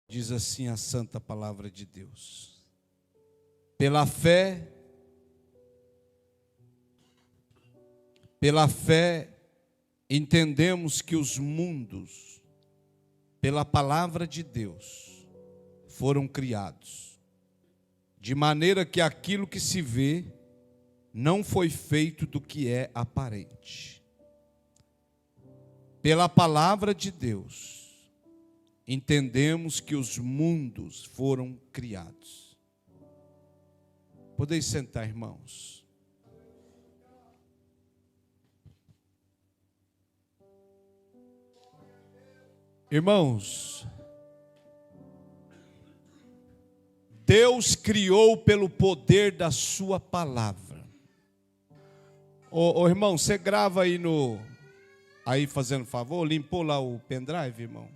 Diz assim a santa palavra de Deus: pela fé, entendemos que os mundos, pela palavra de Deus, foram criados, de maneira que aquilo que se vê não foi feito do que é aparente. Pela palavra de Deus, entendemos que os mundos foram criados. Podeis sentar, irmãos. Irmãos, Deus criou pelo poder da sua palavra. Ô irmão, você grava aí aí fazendo favor, limpou lá o pendrive, irmão?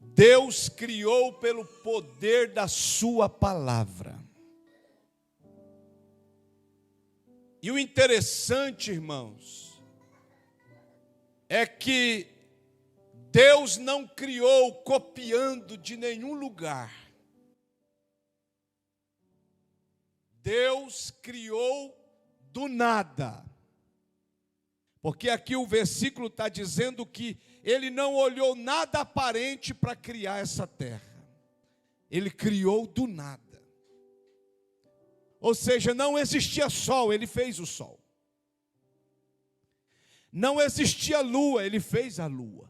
Deus criou pelo poder da sua palavra. E o interessante, irmãos, é que Deus não criou copiando de nenhum lugar. Deus criou do nada. Porque aqui o versículo está dizendo que Ele não olhou nada aparente para criar essa terra. Ele criou do nada. Ou seja, não existia sol, Ele fez o sol. Não existia lua, Ele fez a lua.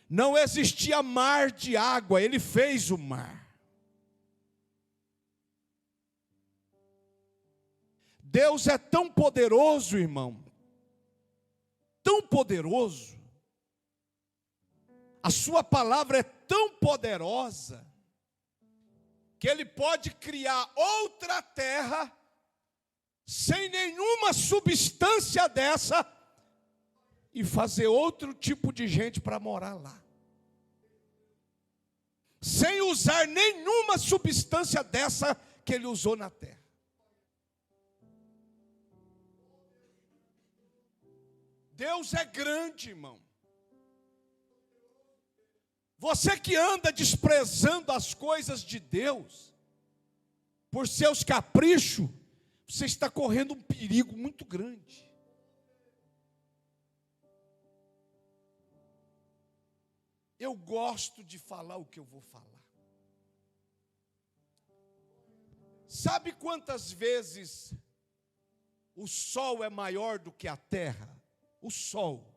Não existia mar de água, Ele fez o mar. Deus é tão poderoso, irmão, tão poderoso, a sua palavra é tão poderosa, que Ele pode criar outra terra, sem nenhuma substância dessa, e fazer outro tipo de gente para morar lá, sem usar nenhuma substância dessa que Ele usou na terra. Deus é grande, irmão. Você que anda desprezando as coisas de Deus, por seus caprichos, você está correndo um perigo muito grande. Eu gosto de falar o que eu vou falar. Sabe quantas vezes o sol é maior do que a terra? O sol,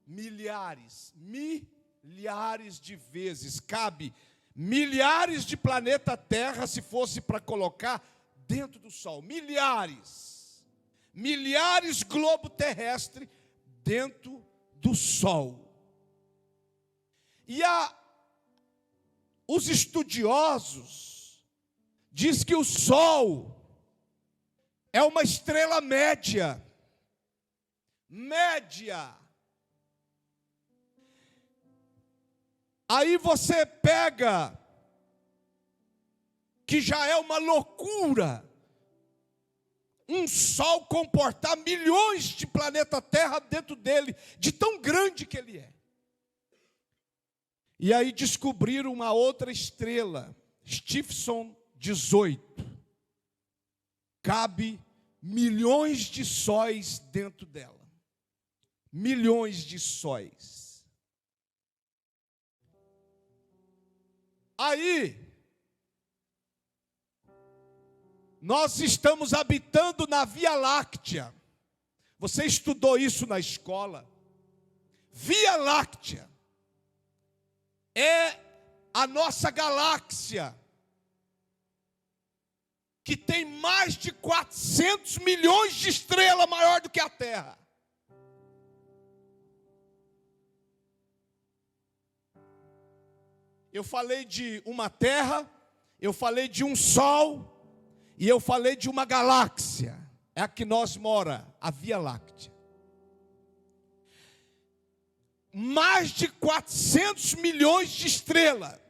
milhares de vezes, cabe milhares de planeta Terra se fosse para colocar dentro do sol, milhares globo terrestre dentro do sol. E os estudiosos diz que o sol é uma estrela média. Aí você pega, que já é uma loucura, um sol comportar milhões de planeta Terra dentro dele, de tão grande que ele é. E aí descobriram uma outra estrela, Stephenson 18, cabe milhões de sóis dentro dela. Milhões de sóis. Aí, nós estamos habitando na Via Láctea. Você estudou isso na escola. Via Láctea é a nossa galáxia, que tem mais de 400 milhões de estrelas maior do que a Terra. Eu falei de uma terra, eu falei de um sol, e eu falei de uma galáxia. É a que nós mora, a Via Láctea. Mais de 400 milhões de estrelas.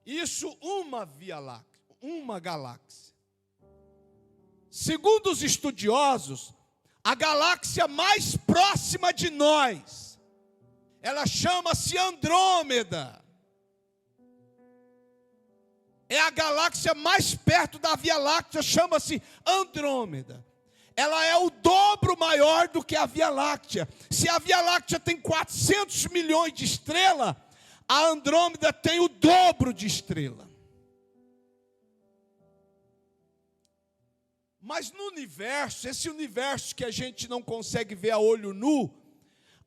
Isso uma Via Láctea, uma galáxia. Segundo os estudiosos, A galáxia mais próxima de nós, ela chama-se Andrômeda. É a galáxia mais perto da Via Láctea, chama-se Andrômeda. Ela é o dobro maior do que a Via Láctea. Se a Via Láctea tem 400 milhões de estrelas, a Andrômeda tem o dobro de estrela. Mas no universo, esse universo que a gente não consegue ver a olho nu,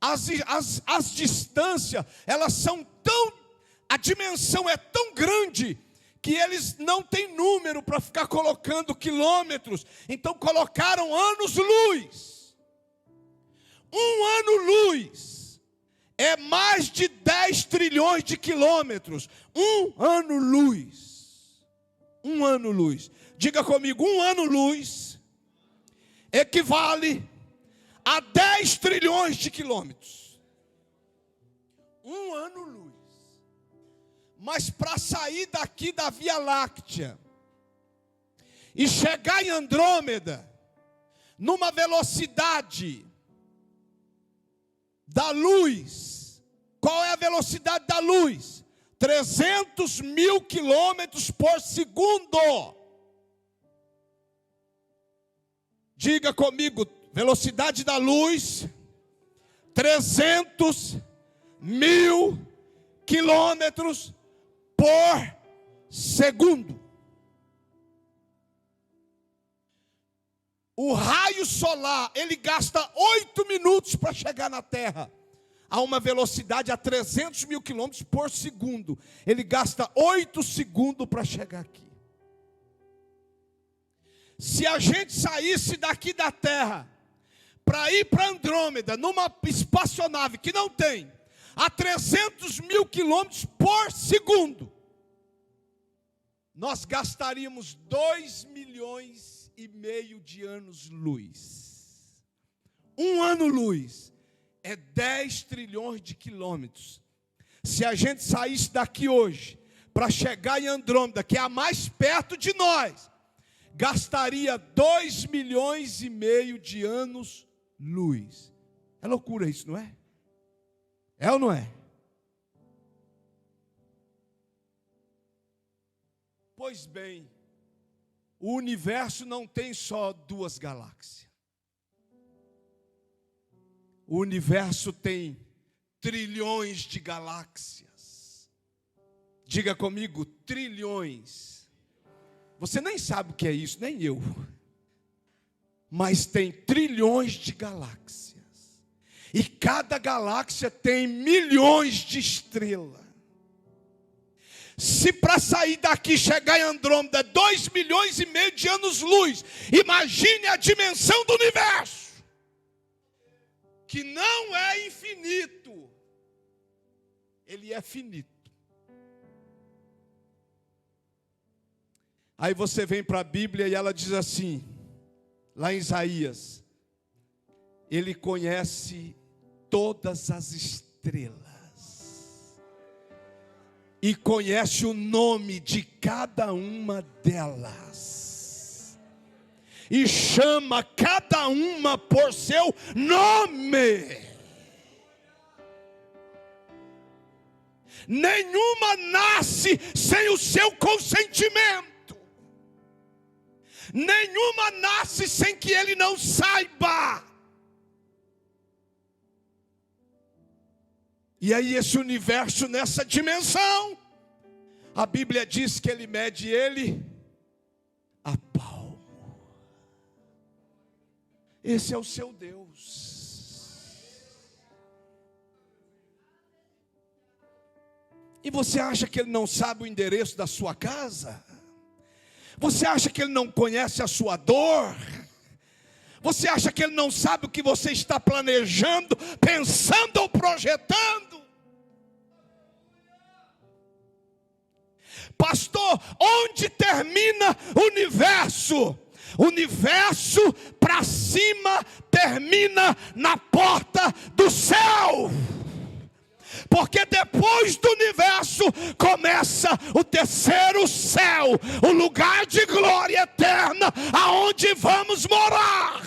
as distâncias, elas são tão, a dimensão é tão grande, que eles não têm número para ficar colocando quilômetros, então colocaram anos-luz. Um ano-luz é mais de 10 trilhões de quilômetros. Um ano-luz. Um ano-luz. Diga comigo, um ano-luz equivale a 10 trilhões de quilômetros. Um ano-luz. Mas para sair daqui da Via Láctea e chegar em Andrômeda, numa velocidade da luz, qual é a velocidade da luz? 300 mil quilômetros por segundo. Diga comigo, velocidade da luz, 300 mil quilômetros por segundo. O raio solar, ele gasta 8 minutos para chegar na Terra, a uma velocidade a 300 mil quilômetros por segundo. Ele gasta 8 segundos para chegar aqui. Se a gente saísse daqui da Terra, para ir para Andrômeda, numa espaçonave que não tem, a 300 mil quilômetros por segundo, nós gastaríamos 2 milhões e meio de anos-luz. Um ano-luz é 10 trilhões de quilômetros. Se a gente saísse daqui hoje, para chegar em Andrômeda, que é a mais perto de nós, gastaria 2 milhões e meio de anos-luz. É loucura isso, não é? É ou não é? Pois bem, o universo não tem só 2 galáxias. O universo tem trilhões de galáxias. Diga comigo, trilhões. Você nem sabe o que é isso, nem eu. Mas tem trilhões de galáxias. E cada galáxia tem milhões de estrelas. Se para sair daqui, chegar em Andrômeda, 2 milhões e meio de anos-luz, imagine a dimensão do universo, que não é infinito, ele é finito. Aí você vem para a Bíblia e ela diz assim, lá em Isaías, ele conhece todas as estrelas e conhece o nome de cada uma delas e chama cada uma por seu nome. Nenhuma nasce sem o seu consentimento. Nenhuma nasce sem que ele não saiba. E aí esse universo nessa dimensão, a Bíblia diz que ele mede ele a palmo. Esse é o seu Deus. E você acha que ele não sabe o endereço da sua casa? Você acha que ele não conhece a sua dor? Você acha que ele não sabe o que você está planejando, pensando ou projetando? Pastor, onde termina o universo? O universo para cima termina na porta do céu. Porque depois do universo começa o terceiro céu, o lugar de glória eterna, aonde vamos morar.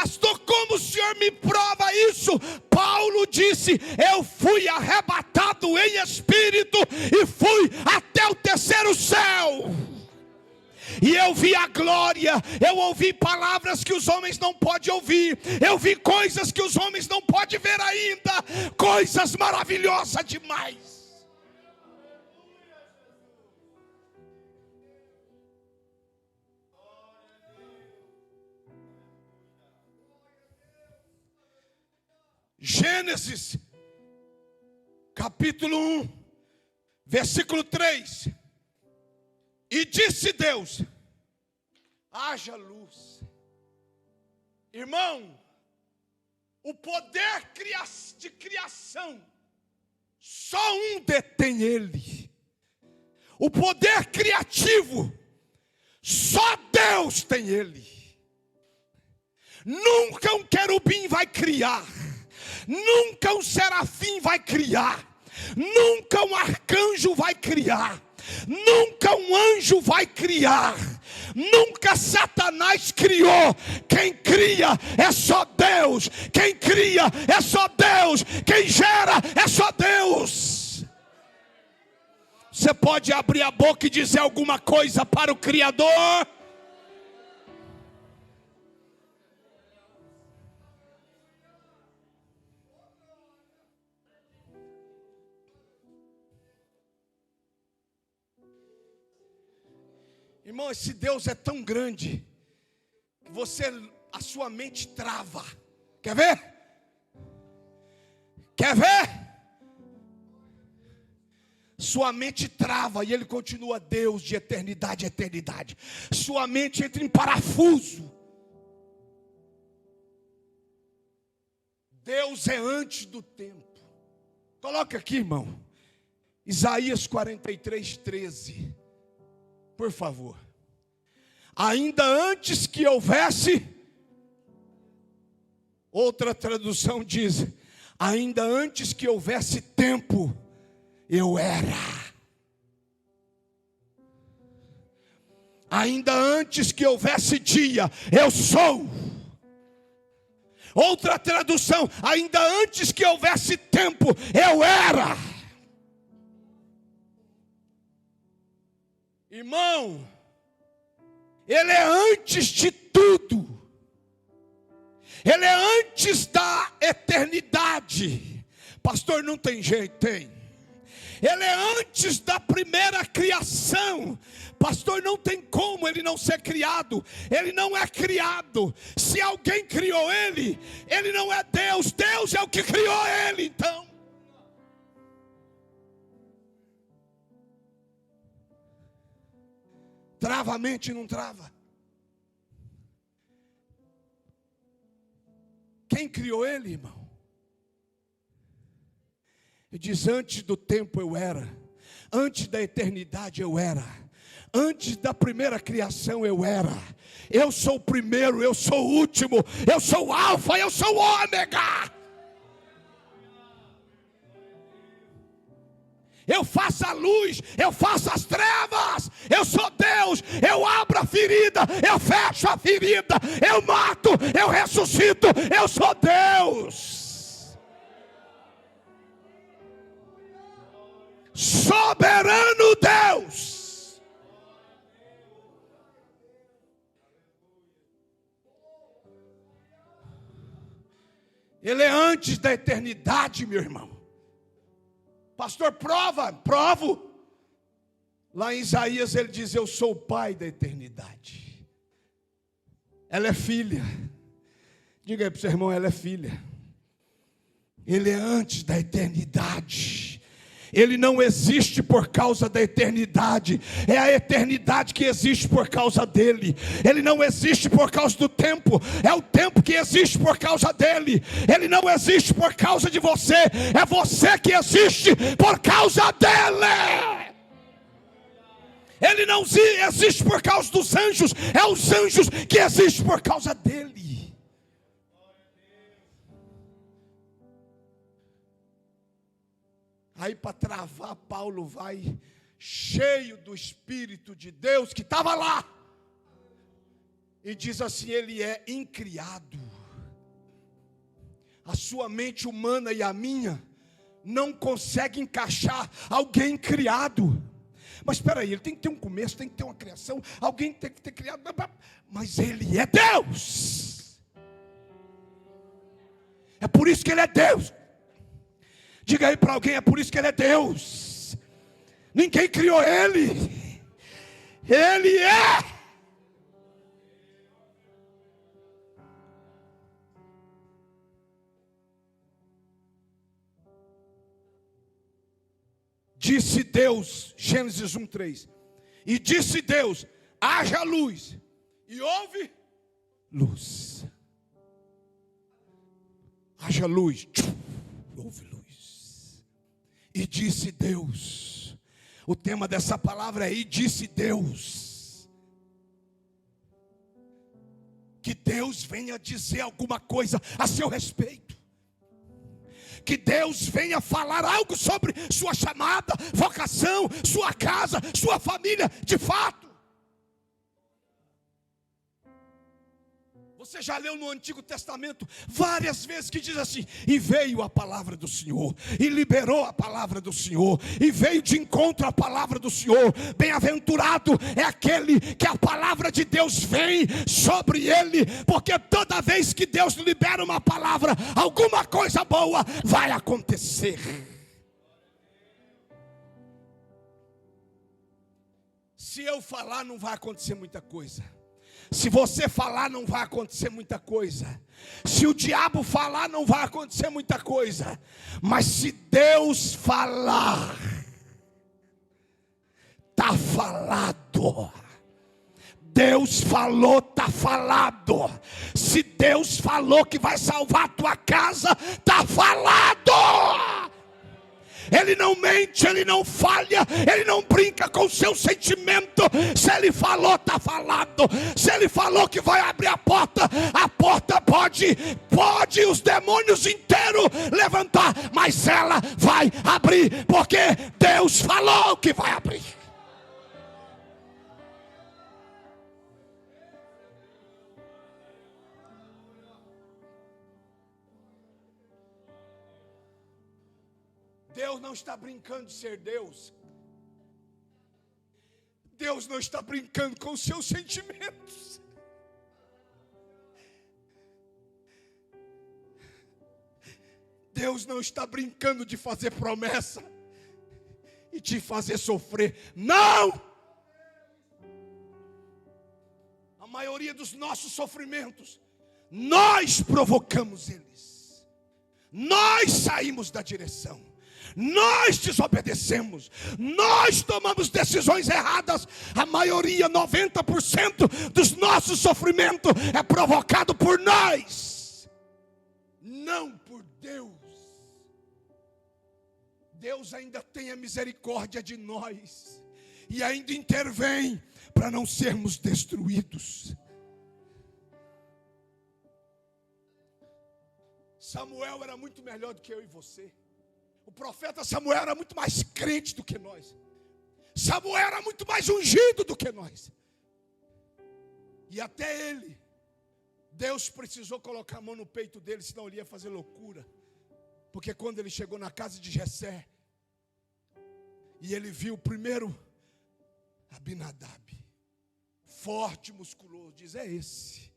pastor, como o senhor me prova isso? Paulo disse: eu fui arrebatado em espírito e fui até o terceiro céu. E eu vi a glória, eu ouvi palavras que os homens não podem ouvir, eu vi coisas que os homens não podem ver ainda, coisas maravilhosas demais. Gênesis, capítulo 1, versículo 3. E disse Deus: haja luz. Irmão, o poder de criação, só um detém ele. O poder criativo, só Deus tem ele. Nunca um querubim vai criar, nunca um serafim vai criar, nunca um arcanjo vai criar, nunca um anjo vai criar, nunca Satanás criou. Quem cria é só Deus, quem cria é só Deus, quem gera é só Deus. Você pode abrir a boca e dizer alguma coisa para o Criador? Irmão, esse Deus é tão grande que a sua mente trava. Quer ver? Quer ver? Sua mente trava e ele continua Deus de eternidade a eternidade. Sua mente entra em parafuso. Deus é antes do tempo. Coloca aqui, irmão, Isaías 43, 13. Por favor. Ainda antes que houvesse, outra tradução diz: ainda antes que houvesse tempo, eu era. Ainda antes que houvesse dia, eu sou. Outra tradução: ainda antes que houvesse tempo, eu era. Irmão, ele é antes de tudo. Ele é antes da eternidade. Pastor, não tem jeito, tem. Ele é antes da primeira criação. Pastor, não tem como ele não ser criado. Ele não é criado. Se alguém criou ele, ele não é Deus. Deus é o que criou ele, então. Trava a mente, não trava? Quem criou ele, irmão? Ele diz: antes do tempo eu era, antes da eternidade eu era, antes da primeira criação eu era. Eu sou o primeiro, eu sou o último, eu sou o alfa, eu sou o ômega. Eu faço a luz, eu faço as trevas, eu sou Deus, eu abro a ferida, eu fecho a ferida, eu mato, eu ressuscito, eu sou Deus. Soberano Deus. Ele é antes da eternidade, meu irmão. Pastor, provo. Lá em Isaías ele diz: eu sou o pai da eternidade. Ela é filha. Diga aí para o seu irmão: ela é filha. Ele é antes da eternidade. Ele não existe por causa da eternidade. É a eternidade que existe por causa dele. Ele não existe por causa do tempo. É o tempo que existe por causa dele. Ele não existe por causa de você. É você que existe por causa dele. Ele não existe por causa dos anjos. É os anjos que existem por causa dele. Aí para travar, Paulo vai cheio do Espírito de Deus que estava lá. E diz assim: ele é incriado. A sua mente humana e a minha não consegue encaixar alguém criado. Mas espera aí, ele tem que ter um começo, tem que ter uma criação, alguém tem que ter criado, mas ele é Deus. É por isso que ele é Deus. Diga aí para alguém, é por isso que ele é Deus. Ninguém criou ele. Ele é. Disse Deus, Gênesis 1:3. E disse Deus, haja luz. E houve luz. Haja luz. Houve luz. E disse Deus. O tema dessa palavra é e disse Deus. Que Deus venha dizer alguma coisa a seu respeito. Que Deus venha falar algo sobre sua chamada, vocação, sua casa, sua família, de fato. Você já leu no Antigo Testamento várias vezes que diz assim: e veio a palavra do Senhor, e liberou a palavra do Senhor, e veio de encontro à palavra do Senhor. Bem-aventurado é aquele que a palavra de Deus vem sobre ele, porque toda vez que Deus libera uma palavra, alguma coisa boa vai acontecer. Se eu falar, não vai acontecer muita coisa. Se você falar, não vai acontecer muita coisa. Se o diabo falar, não vai acontecer muita coisa. Mas se Deus falar, está falado. Deus falou, está falado. Se Deus falou que vai salvar a tua casa, está falado. Ele não mente, ele não falha, ele não brinca com o seu sentimento. Se ele falou, está falado. Se ele falou que vai abrir a porta pode os demônios inteiros levantar, mas ela vai abrir, porque Deus falou que vai abrir. Deus não está brincando de ser Deus. Deus não está brincando com os seus sentimentos. Deus não está brincando de fazer promessa e te fazer sofrer. Não! A maioria dos nossos sofrimentos, nós provocamos eles. Nós saímos da direção. Nós desobedecemos, nós tomamos decisões erradas. A maioria, 90% dos nossos sofrimentos é provocado por nós, não por Deus. Deus ainda tem a misericórdia de nós e ainda intervém para não sermos destruídos. Samuel era muito melhor do que eu e você. O profeta Samuel era muito mais crente do que nós. Samuel era muito mais ungido do que nós. E até ele, Deus precisou colocar a mão no peito dele, senão ele ia fazer loucura. Porque quando ele chegou na casa de Jessé, e ele viu primeiro Abinadab, forte, musculoso, diz: é esse.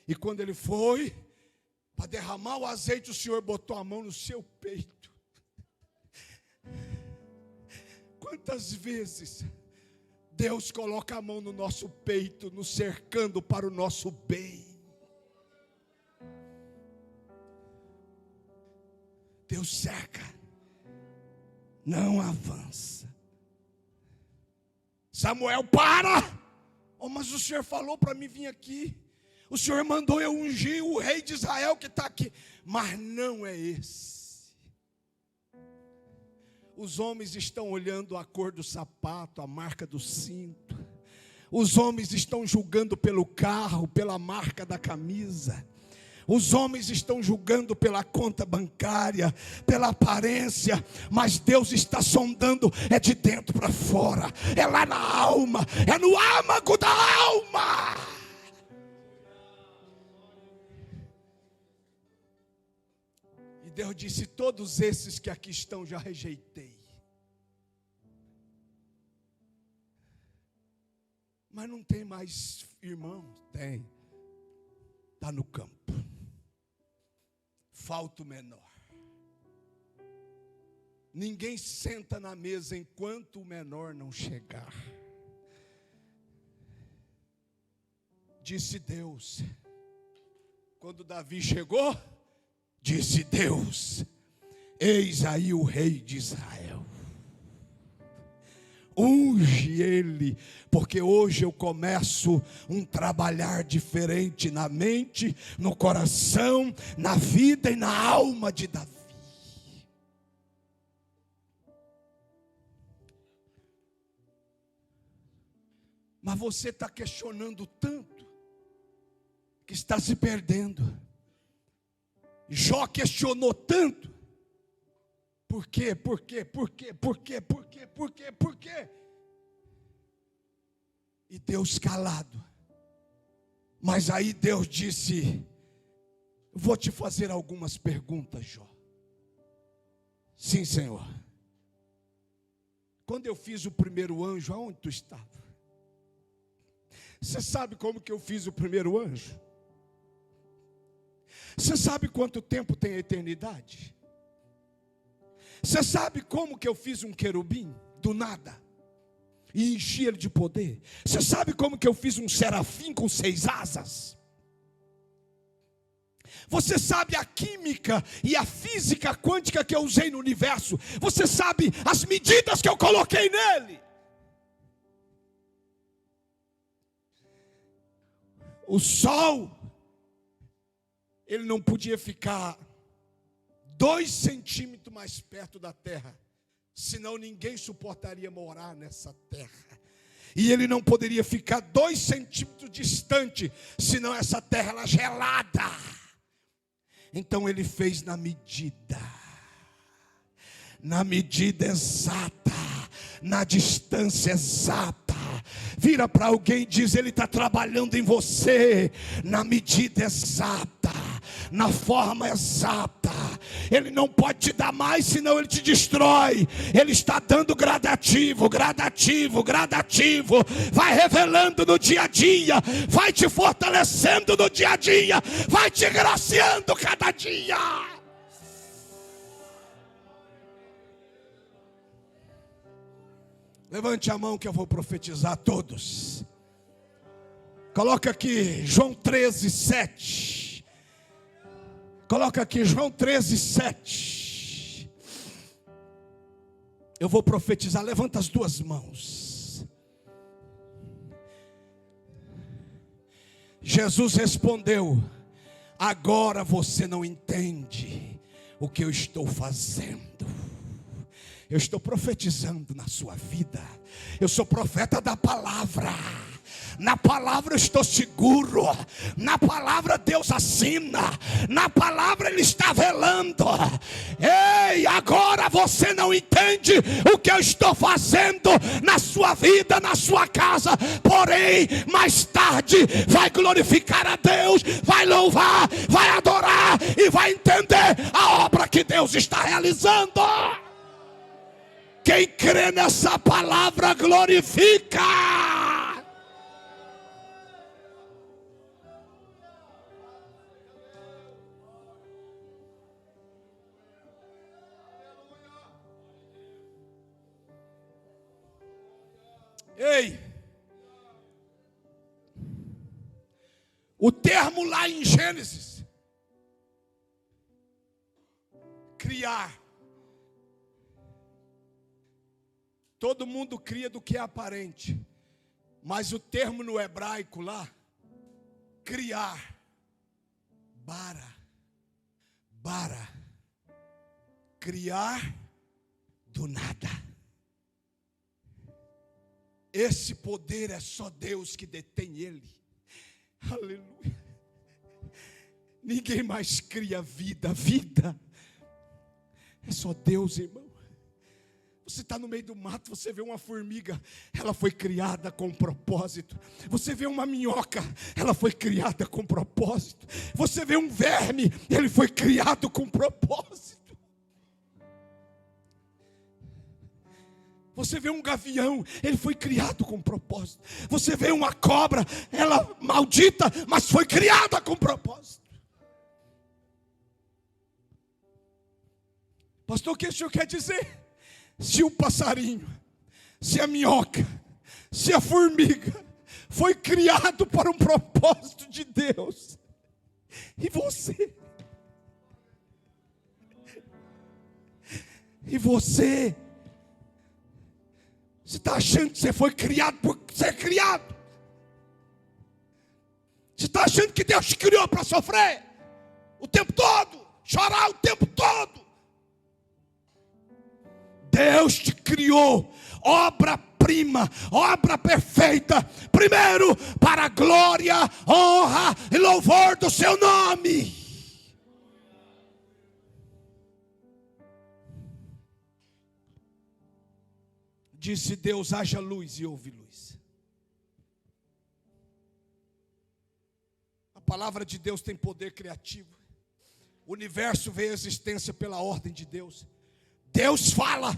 E quando ele foi para derramar o azeite, o Senhor botou a mão no seu peito. Quantas vezes Deus coloca a mão no nosso peito, nos cercando para o nosso bem. Deus cerca, não avança. Samuel, para! Oh, mas o Senhor falou para mim vir aqui. O Senhor mandou eu ungir o rei de Israel que está aqui. Mas não é esse. Os homens estão olhando a cor do sapato, a marca do cinto. Os homens estão julgando pelo carro, pela marca da camisa. Os homens estão julgando pela conta bancária, pela aparência. Mas Deus está sondando, é de dentro para fora. É lá na alma, é no âmago da alma. Deus disse: todos esses que aqui estão já rejeitei. Mas não tem mais irmão? Tem. Está no campo. Falta o menor. Ninguém senta na mesa enquanto o menor não chegar. Disse Deus. Quando Davi chegou, disse Deus: eis aí o rei de Israel. Unge ele, porque hoje eu começo um trabalhar diferente na mente, no coração, na vida e na alma de Davi. Mas você está questionando tanto, que está se perdendo. Jó questionou tanto. Por quê? Por quê? Por quê? Por quê? Por quê? Por quê? Por quê? E Deus calado. Mas aí Deus disse: vou te fazer algumas perguntas, Jó. Sim, Senhor. Quando eu fiz o primeiro anjo, aonde tu estava? Você sabe como que eu fiz o primeiro anjo? Você sabe quanto tempo tem a eternidade? Você sabe como que eu fiz um querubim do nada e enchi ele de poder? Você sabe como que eu fiz um serafim com 6 asas? Você sabe a química e a física quântica que eu usei no universo? Você sabe as medidas que eu coloquei nele? O sol, ele não podia ficar 2 centímetros mais perto da terra, senão ninguém suportaria morar nessa terra. E ele não poderia ficar 2 centímetros distante, senão essa terra era gelada. Então ele fez na medida exata, na distância exata. Vira para alguém e diz: ele está trabalhando em você na medida exata, na forma exata. Ele não pode te dar mais, senão ele te destrói. Ele está dando gradativo, gradativo, gradativo. Vai revelando no dia a dia, vai te fortalecendo no dia a dia, vai te graciando cada dia. Levante a mão que eu vou profetizar a todos. Coloca aqui João 13:7. Coloca aqui João 13:7. Eu vou profetizar. Levanta as 2 mãos. Jesus respondeu: agora você não entende o que eu estou fazendo. Eu estou profetizando na sua vida. Eu sou profeta da palavra. Na palavra eu estou seguro. Na palavra Deus assina. Na palavra Ele está velando. Ei, agora você não entende o que eu estou fazendo na sua vida, na sua casa. Porém, mais tarde vai glorificar a Deus, vai louvar, vai adorar e vai entender a obra que Deus está realizando. Quem crê nessa palavra glorifica. Ei, o termo lá em Gênesis, criar. Todo mundo cria do que é aparente. Mas o termo no hebraico lá, criar, bara, criar do nada. Esse poder é só Deus que detém ele. Aleluia. Ninguém mais cria vida. É só Deus, irmão. Você está no meio do mato, você vê uma formiga, ela foi criada com propósito. Você vê uma minhoca, ela foi criada com propósito. Você vê um verme, ele foi criado com propósito. Você vê um gavião, ele foi criado com propósito. Você vê uma cobra, ela maldita, mas foi criada com propósito. Pastor, o que o senhor quer dizer? Se o passarinho, se a minhoca, se a formiga foi criado para um propósito de Deus, e você está achando que você foi criado por ser criado? Você está achando que Deus te criou para sofrer o tempo todo, chorar o tempo todo? Deus te criou, obra-prima, obra perfeita, primeiro para a glória, honra e louvor do seu nome. Disse Deus: haja luz, e houve luz. A palavra de Deus tem poder criativo. O universo veio à existência pela ordem de Deus. Deus fala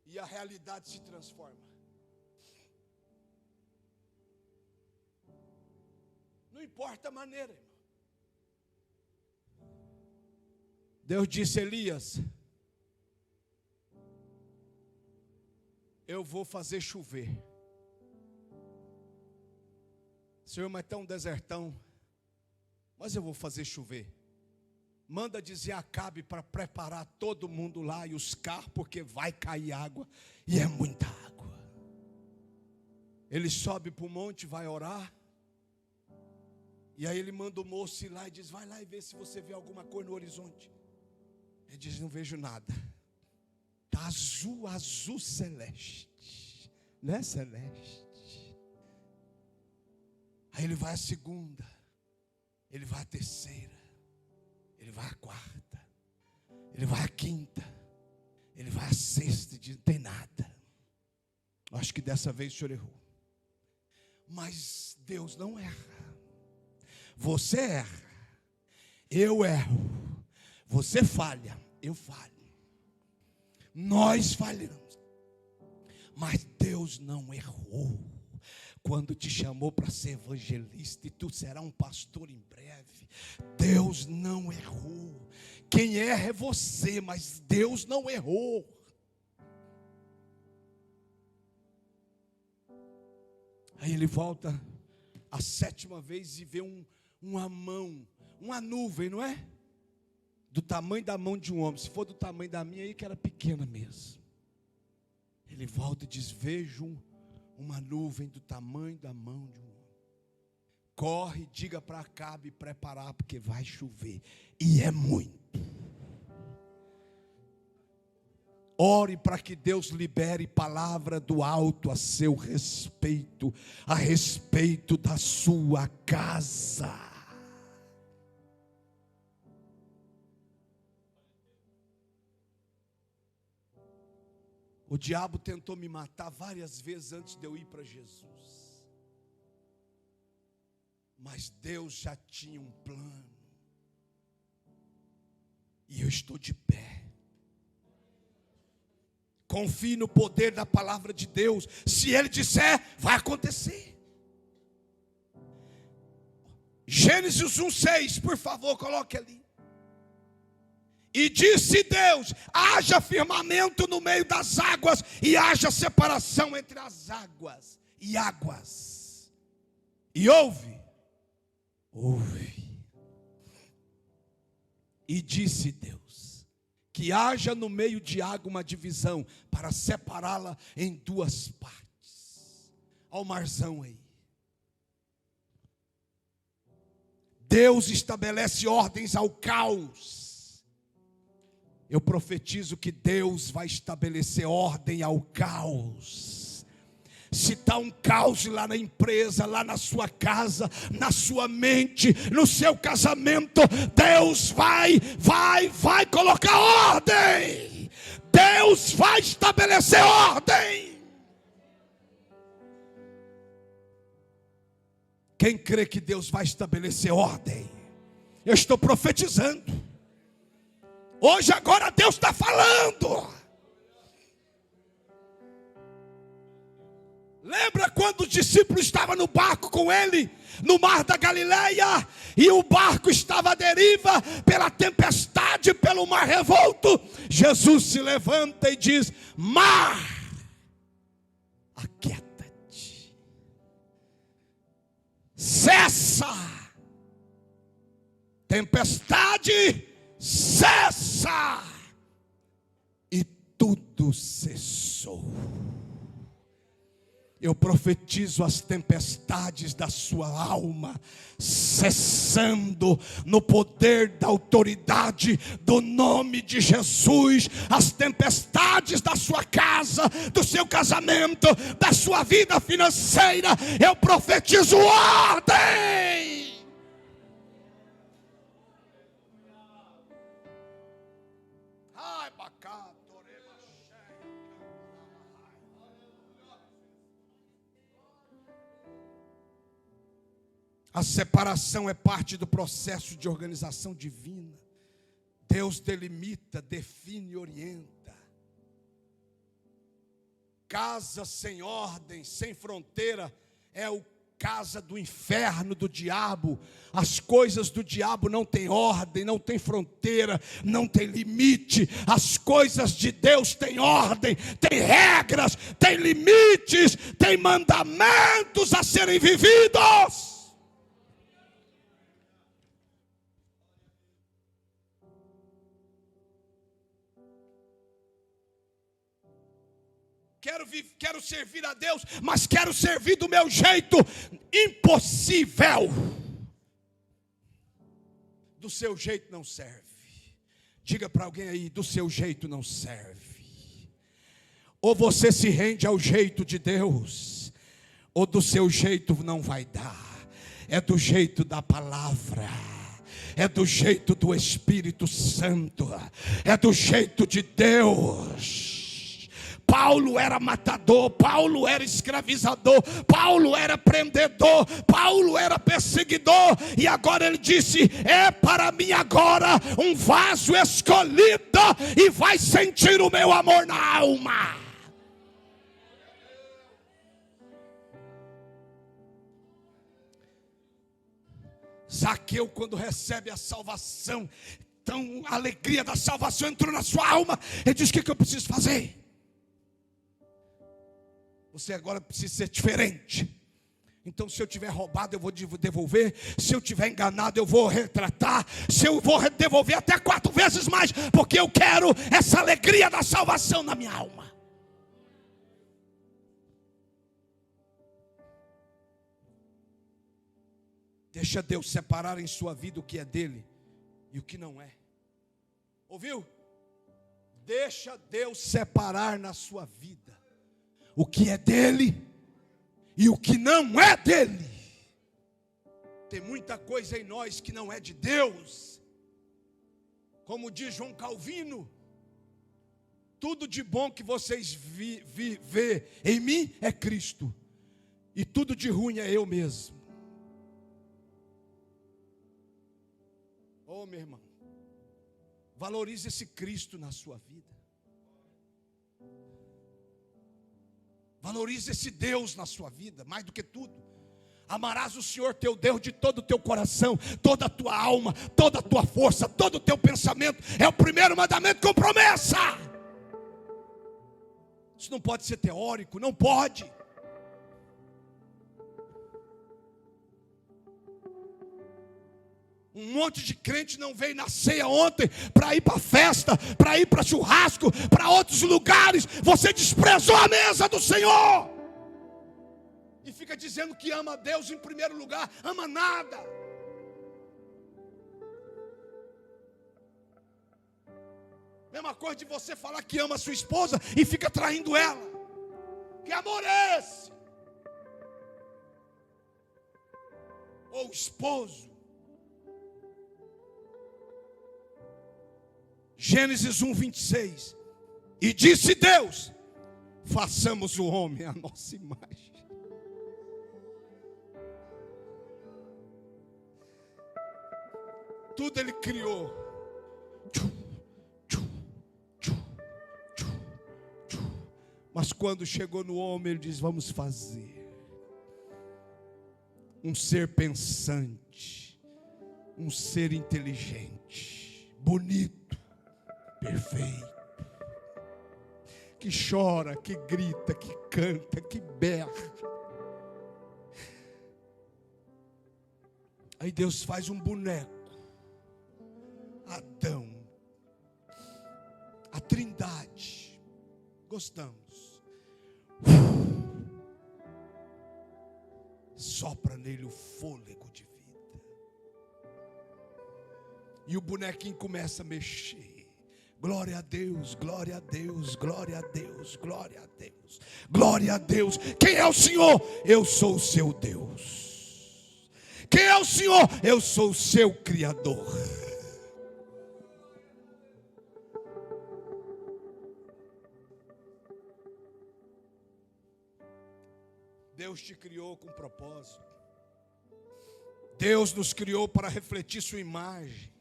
e a realidade se transforma. Não importa a maneira, irmão. Deus disse a Elias: eu vou fazer chover. Senhor, mas está um desertão, mas eu vou fazer chover. Manda dizer a Acabe para preparar todo mundo lá e os carros, porque vai cair água, e é muita água. Ele sobe para o monte, vai orar, e aí ele manda o moço ir lá e diz: vai lá e vê se você vê alguma coisa no horizonte. Ele diz: não vejo nada. Está azul, azul celeste, não é celeste. Aí ele vai à segunda, ele vai à terceira, ele vai à quarta, ele vai à quinta, ele vai à sexta e diz: não tem nada. Acho que dessa vez o senhor errou. Mas Deus não erra. Você erra, eu erro. Você falha, eu falho. Nós falhamos. Mas Deus não errou. Quando te chamou para ser evangelista, e tu será um pastor em breve, Deus não errou. Quem erra é você, mas Deus não errou. Aí ele volta a sétima vez e vê uma mão, uma nuvem, não é? Do tamanho da mão de um homem. Se for do tamanho da minha, aí que era pequena mesmo. Ele volta e diz: vejo uma nuvem do tamanho da mão de um homem. Corre, diga para Acabe preparar, porque vai chover, e é muito. Ore para que Deus libere palavra do alto a seu respeito, a respeito da sua casa. O diabo tentou me matar várias vezes antes de eu ir para Jesus. Mas Deus já tinha um plano. E eu estou de pé. Confie no poder da palavra de Deus. Se Ele disser, vai acontecer. Gênesis 1:6, por favor, coloque ali. E disse Deus: haja firmamento no meio das águas, e haja separação entre as águas e águas. E houve. E disse Deus: que haja no meio de água uma divisão, para separá-la em duas partes. Olha o marzão aí. Deus estabelece ordens ao caos. Eu profetizo que Deus vai estabelecer ordem ao caos. Se está um caos lá na empresa, lá na sua casa, na sua mente, no seu casamento, Deus vai colocar ordem. Deus vai estabelecer ordem. Quem crê que Deus vai estabelecer ordem? Eu estou profetizando. Hoje, agora, Deus está falando. Lembra quando o discípulo estava no barco com ele, no mar da Galileia, e o barco estava à deriva pela tempestade, pelo mar revolto? Jesus se levanta e diz: mar, aquieta-te, cessa, tempestade, cessa, e tudo cessou. Eu profetizo as tempestades da sua alma cessando no poder da autoridade do nome de Jesus. As tempestades da sua casa, do seu casamento, da sua vida financeira, eu profetizo ordem. Ai, bacana. A separação é parte do processo de organização divina. Deus delimita, define e orienta. Casa sem ordem, sem fronteira, é o casa do inferno, do diabo. As coisas do diabo não têm ordem, não têm fronteira, não têm limite. As coisas de Deus têm ordem, têm regras, têm limites, têm mandamentos a serem vividos. Quero servir a Deus, mas quero servir do meu jeito. Impossível. Do seu jeito não serve. Diga para alguém aí: do seu jeito não serve. Ou você se rende ao jeito de Deus, ou do seu jeito não vai dar. É do jeito da palavra, é do jeito do Espírito Santo, é do jeito de Deus. Paulo era matador, Paulo era escravizador, Paulo era prendedor, Paulo era perseguidor, e agora ele disse: é para mim agora um vaso escolhido, e vai sentir o meu amor na alma. Zaqueu, quando recebe a salvação, então a alegria da salvação entrou na sua alma, ele diz: o que eu preciso fazer? Você agora precisa ser diferente. Então, se eu tiver roubado, eu vou devolver. Se eu tiver enganado, eu vou retratar. Se eu vou devolver até 4 vezes mais, porque eu quero essa alegria da salvação na minha alma. Deixa Deus separar em sua vida o que é dele e o que não é. Ouviu? Deixa Deus separar na sua vida o que é dele e o que não é dele. Tem muita coisa em nós que não é de Deus. Como diz João Calvino: tudo de bom que vocês vê em mim é Cristo, e tudo de ruim é eu mesmo. Oh, meu irmão, valorize esse Cristo na sua vida. Valorize esse Deus na sua vida, mais do que tudo. Amarás o Senhor teu Deus de todo o teu coração, toda a tua alma, toda a tua força, todo o teu pensamento. É o primeiro mandamento com promessa. Isso não pode ser teórico, não pode. Um monte de crente não veio na ceia ontem para ir para festa, para ir para churrasco, para outros lugares. Você desprezou a mesa do Senhor e fica dizendo que ama a Deus em primeiro lugar. Ama nada. Mesma coisa de você falar que ama a sua esposa e fica traindo ela. Que amor é esse? Ou esposo. Gênesis 1:26. E disse Deus: façamos o homem à nossa imagem. Tudo ele criou. Mas quando chegou no homem, ele diz: vamos fazer um ser pensante, um ser inteligente, bonito, perfeito, que chora, que grita, que canta, que berra. Aí Deus faz um boneco, Adão, a Trindade. Gostamos. Sopra nele o fôlego de vida. E o bonequinho começa a mexer. Glória a Deus, glória a Deus, glória a Deus, glória a Deus, glória a Deus. Quem é o Senhor? Eu sou o seu Deus. Quem é o Senhor? Eu sou o seu Criador. Deus te criou com propósito. Deus nos criou para refletir sua imagem.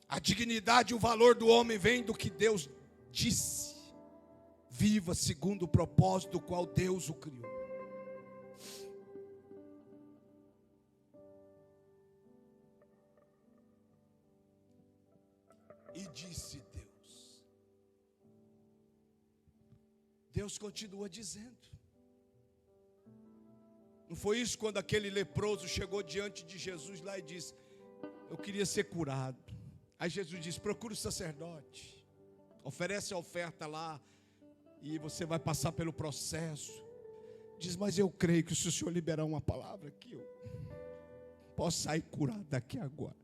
A dignidade e o valor do homem vem do que Deus disse. Viva segundo o propósito do qual Deus o criou. E disse Deus. Deus continua dizendo. Não foi isso quando aquele leproso chegou diante de Jesus lá e disse: eu queria ser curado. Aí Jesus disse: procura o sacerdote, oferece a oferta lá, e você vai passar pelo processo. Diz: mas eu creio que se o Senhor liberar uma palavra aqui, eu posso sair curado daqui agora.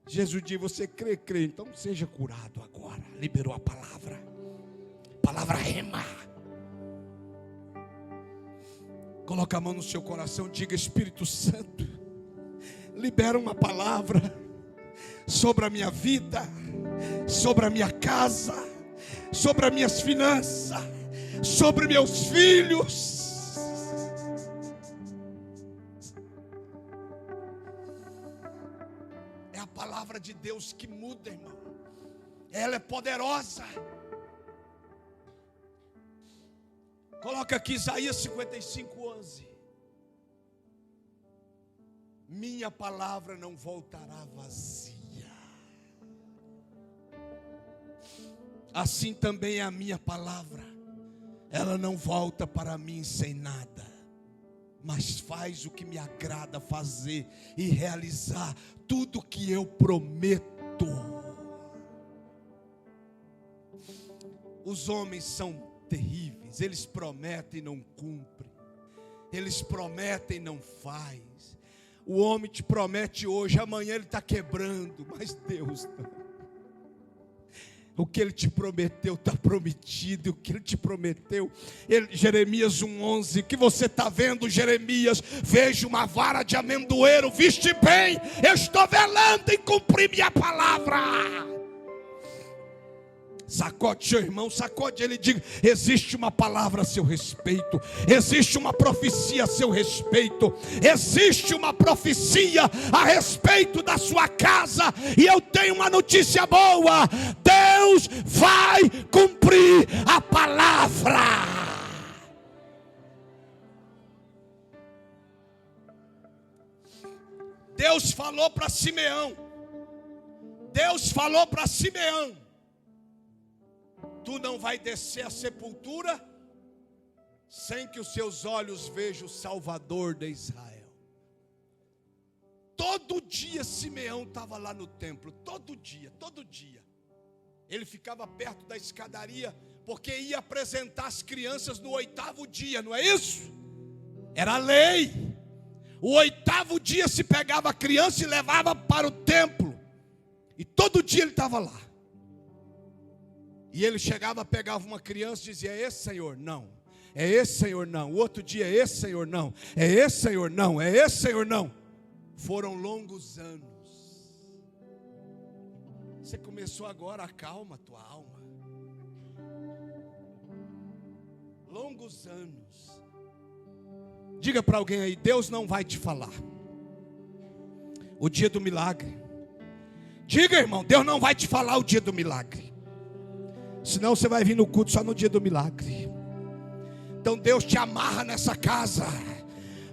Jesus diz: você crê, então seja curado agora. Liberou a palavra rema. Coloca a mão no seu coração, diga: Espírito Santo, libera uma palavra sobre a minha vida, sobre a minha casa, sobre as minhas finanças, sobre meus filhos. É a palavra de Deus que muda, irmão. Ela é poderosa. Coloca aqui Isaías 55:11. Minha palavra não voltará vazia. Assim também é a minha palavra. Ela não volta para mim sem nada, mas faz o que me agrada fazer e realizar tudo o que eu prometo. Os homens são terríveis, eles prometem e não cumprem, eles prometem e não faz. O homem te promete hoje, amanhã ele está quebrando, mas Deus não. O que ele te prometeu está prometido. O que ele te prometeu, Jeremias 1:11, o que você está vendo, Jeremias? Vejo uma vara de amendoeiro, viste bem, eu estou velando em cumprir minha palavra. Sacode seu irmão, sacode ele e diga: existe uma palavra a seu respeito, existe uma profecia a seu respeito, existe uma profecia a respeito da sua casa, e eu tenho uma notícia boa: Deus vai cumprir a palavra. Deus falou para Simeão, tu não vai descer à sepultura sem que os seus olhos vejam o Salvador de Israel. Todo dia Simeão estava lá no templo, todo dia. Ele ficava perto da escadaria, porque ia apresentar as crianças no 8º dia, não é isso? Era a lei. O 8º dia se pegava a criança e levava para o templo, e todo dia ele estava lá. E ele chegava, pegava uma criança e dizia: é esse, Senhor? Não. É esse, Senhor? Não. O outro dia: é esse, Senhor? Não. É esse, Senhor? Não. É esse, Senhor? Não. Foram longos anos. Você começou agora, acalma a tua alma. longos anos. Diga para alguém aí: Deus não vai te falar o dia do milagre. Diga, irmão, Deus não vai te falar o dia do milagre. Senão você vai vir no culto só no dia do milagre. Então Deus te amarra nessa casa,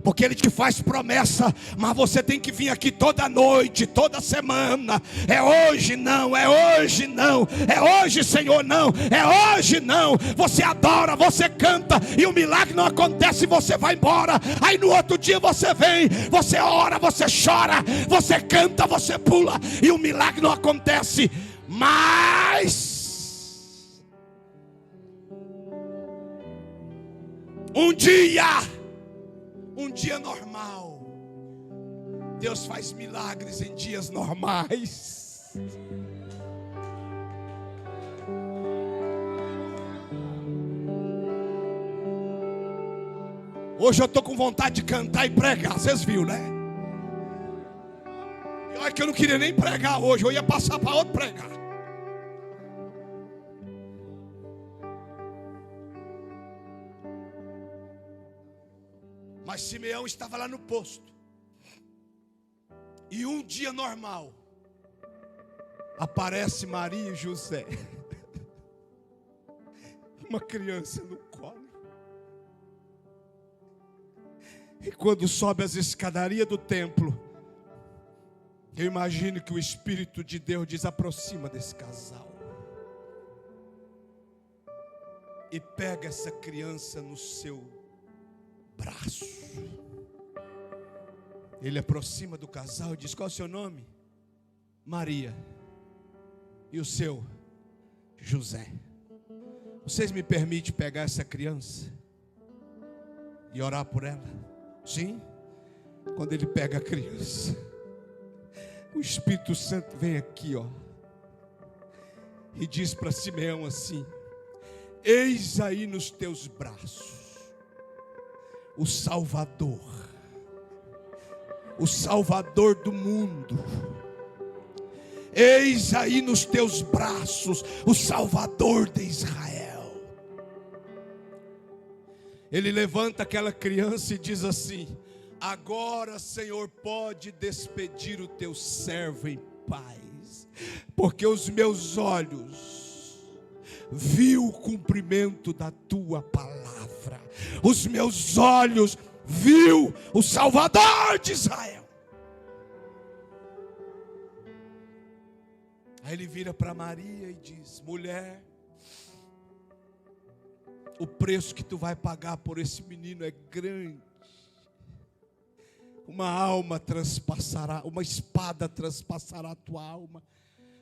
porque Ele te faz promessa, mas você tem que vir aqui toda noite, toda semana. É hoje não, é hoje não, é hoje Senhor não, é hoje não. Você adora, você canta e o milagre não acontece e você vai embora. Aí no outro dia você vem, você ora, você chora, você canta, você pula e o milagre não acontece. Mas um dia normal, Deus faz milagres em dias normais. Hoje eu estou com vontade de cantar e pregar, vocês viram, né? E olha que eu não queria nem pregar hoje, eu ia passar para outro pregar. Mas Simeão estava lá no posto. E um dia normal, aparece Maria e José. Uma criança no colo. E quando sobe as escadarias do templo, eu imagino que o Espírito de Deus diz: aproxima desse casal. E pega essa criança no seu braço. Ele aproxima do casal e diz: qual é o seu nome? Maria. E o seu? José. Vocês me permitem pegar essa criança e orar por ela? Sim. Quando ele pega a criança, o Espírito Santo vem aqui, ó, e diz para Simeão assim: eis aí nos teus braços o Salvador do mundo. Eis aí nos teus braços o Salvador de Israel. Ele levanta aquela criança e diz assim: agora, Senhor, pode despedir o teu servo em paz, porque os meus olhos viu o cumprimento da tua palavra. Os meus olhos viu o Salvador de Israel. Aí ele vira para Maria e diz: mulher, o preço que tu vai pagar por esse menino é grande. Uma alma transpassará, uma espada transpassará a tua alma,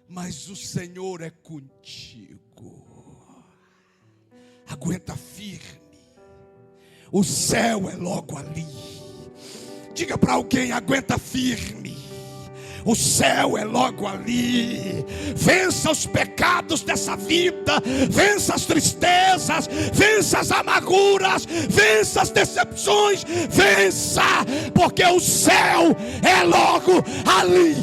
mas o Senhor é contigo. Aguenta firme. O céu é logo ali. Diga para alguém: aguenta firme. O céu é logo ali. Vença os pecados dessa vida. Vença as tristezas. Vença as amarguras. Vença as decepções. Vença, porque o céu é logo ali.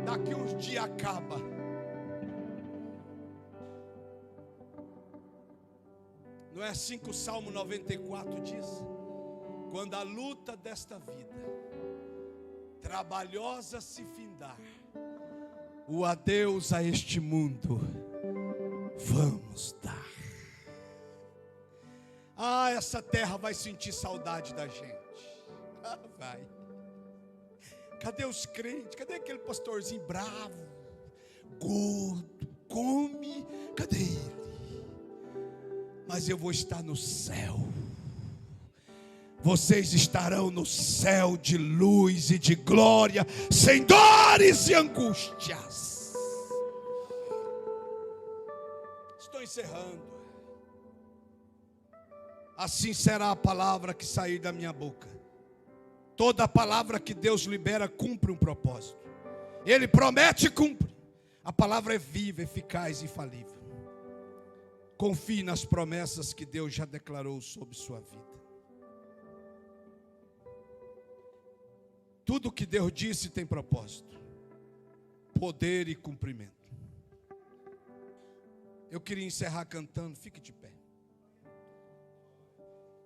Daqui uns dias acaba. Não é assim que o Salmo 94 diz? Quando a luta desta vida trabalhosa se findar, o adeus a este mundo vamos dar. Ah, essa terra vai sentir saudade da gente. Ah, vai. Cadê os crentes? Cadê aquele pastorzinho bravo, gordo, come? Cadê ele? Mas eu vou estar no céu. Vocês estarão no céu de luz e de glória, sem dores e angústias. Estou encerrando. Assim será a palavra que sair da minha boca. Toda palavra que Deus libera cumpre um propósito. Ele promete e cumpre. A palavra é viva, eficaz e infalível. Confie nas promessas que Deus já declarou sobre sua vida. Tudo que Deus disse tem propósito, poder e cumprimento. Eu queria encerrar cantando, fique de pé.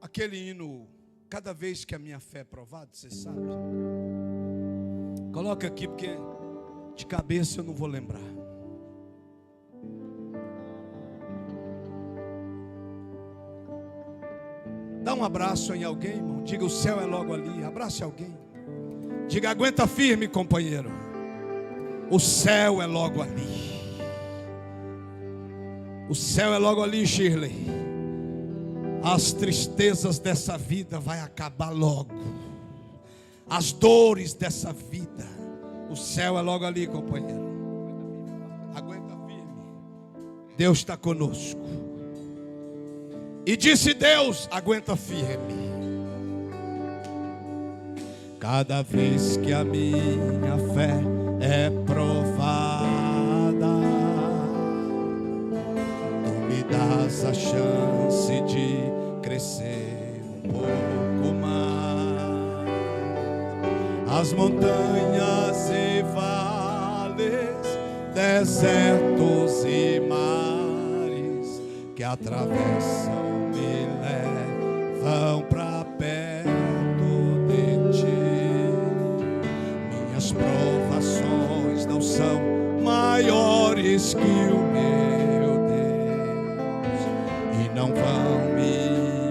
Aquele hino, cada vez que a minha fé é provada, você sabe. Coloca aqui, porque de cabeça eu não vou lembrar. Dá um abraço em alguém, irmão. Diga, o céu é logo ali. Abrace alguém. Diga, aguenta firme, companheiro. O céu é logo ali. O céu é logo ali, Shirley. As tristezas dessa vida vai acabar logo. As dores dessa vida. O céu é logo ali, companheiro. Aguenta firme. Deus está conosco. E disse Deus, aguenta firme. Cada vez que a minha fé é provada, tu me das a chance de crescer um pouco mais. As montanhas e vales, desertos e mares que atravessam me levam para perto de ti. Minhas provações não são maiores que o meu Deus e não vão me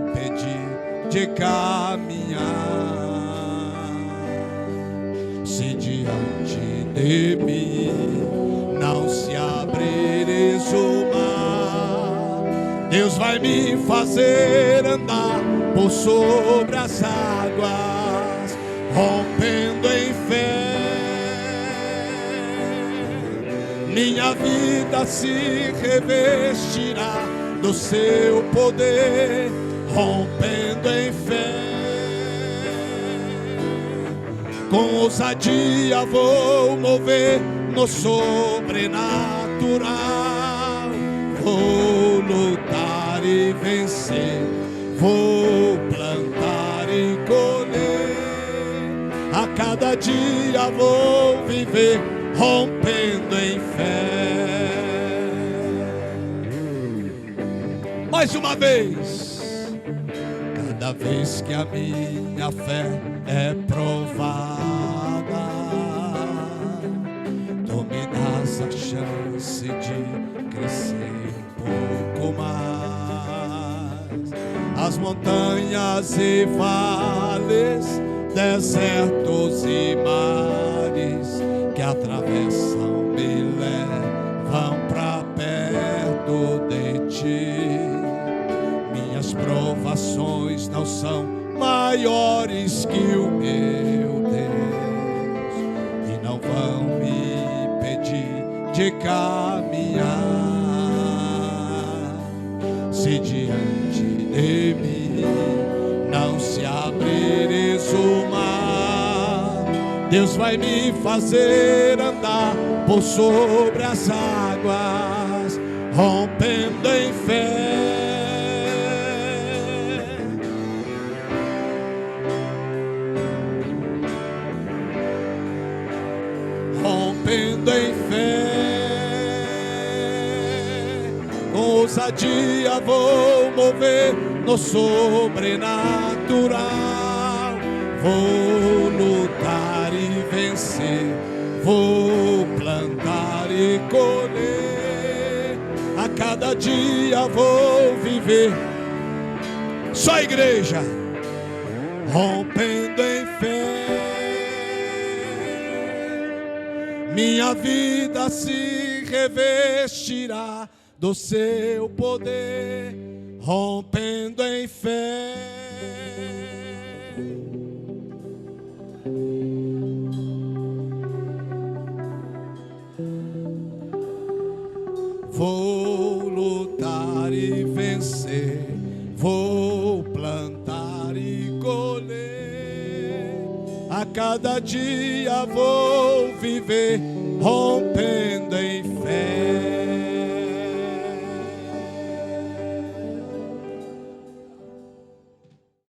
impedir de caminhar. Se diante de mim não se abrires o mar, Deus vai me fazer andar por sobre as águas, rompendo em fé. Minha vida se revestirá do seu poder, rompendo em fé. Com ousadia vou mover no sobrenatural. Vou lutar e vencer, vou plantar e colher. A cada dia vou viver rompendo em fé. Mais uma vez. Cada vez que a minha fé é provada, tu me das a chance de crescer um pouco mais. As montanhas e vales, desertos e mares que atravessam me levam para perto de ti. Minhas provações não são maiores que o meu Deus e não vão me impedir de caminhar. Se diante de mim não se abrires o mar, Deus vai me fazer andar por sobre as águas, rompendo em fé. Rompendo em fé, com ousadia vou mover no sobrenatural. Vou lutar e vencer, vou plantar e colher. A cada dia vou viver, só igreja, rompendo em fé. Minha vida se revestirá do seu poder, rompendo em fé. Vou lutar e vencer, vou plantar e colher. A cada dia vou viver rompendo em